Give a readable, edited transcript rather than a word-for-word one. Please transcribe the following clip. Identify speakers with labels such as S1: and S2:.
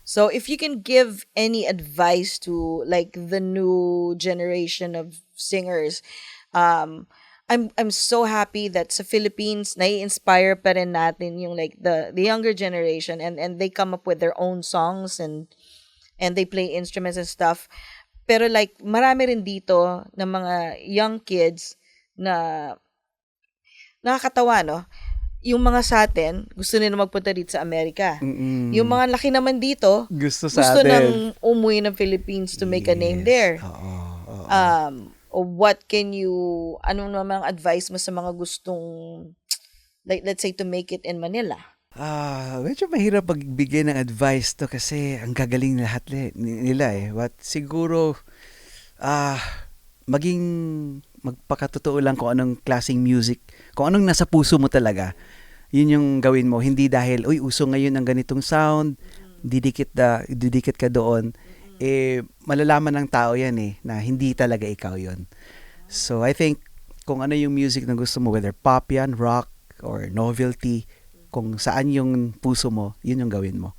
S1: So if you can give any advice to like the new generation of singers, um I'm so happy that sa Philippines nai-inspire pa rin natin yung like the younger generation, and they come up with their own songs, and they play instruments and stuff. Pero like marami rin dito ng mga young kids na nakakatawa, no? Yung mga sa atin, gusto nila magpunta dito sa Amerika. Yung
S2: Mm-mm.
S1: mga laki naman dito,
S2: Gusto sa
S1: gusto
S2: atin.
S1: nang umuwi ng Philippines to make a name
S2: Yes.
S1: there.
S2: Oo. Oo.
S1: What can you, ano naman ang advice mo sa mga gustong, like, let's say, to make it in Manila?
S2: Medyo mahirap magbigay ng advice to kasi ang gagaling lahat nila eh. But siguro, ah, maging magpakatotoo lang kung anong klaseng music, kung anong nasa puso mo talaga. Yun yung gawin mo. Hindi dahil, uy, uso ngayon ang ganitong sound, didikit ka doon. Eh, malalaman ng tao yan eh, na hindi talaga ikaw yun. So, I think, kung ano yung music na gusto mo, whether pop yan, rock, or novelty, kung saan yung puso mo, yun yung gawin mo.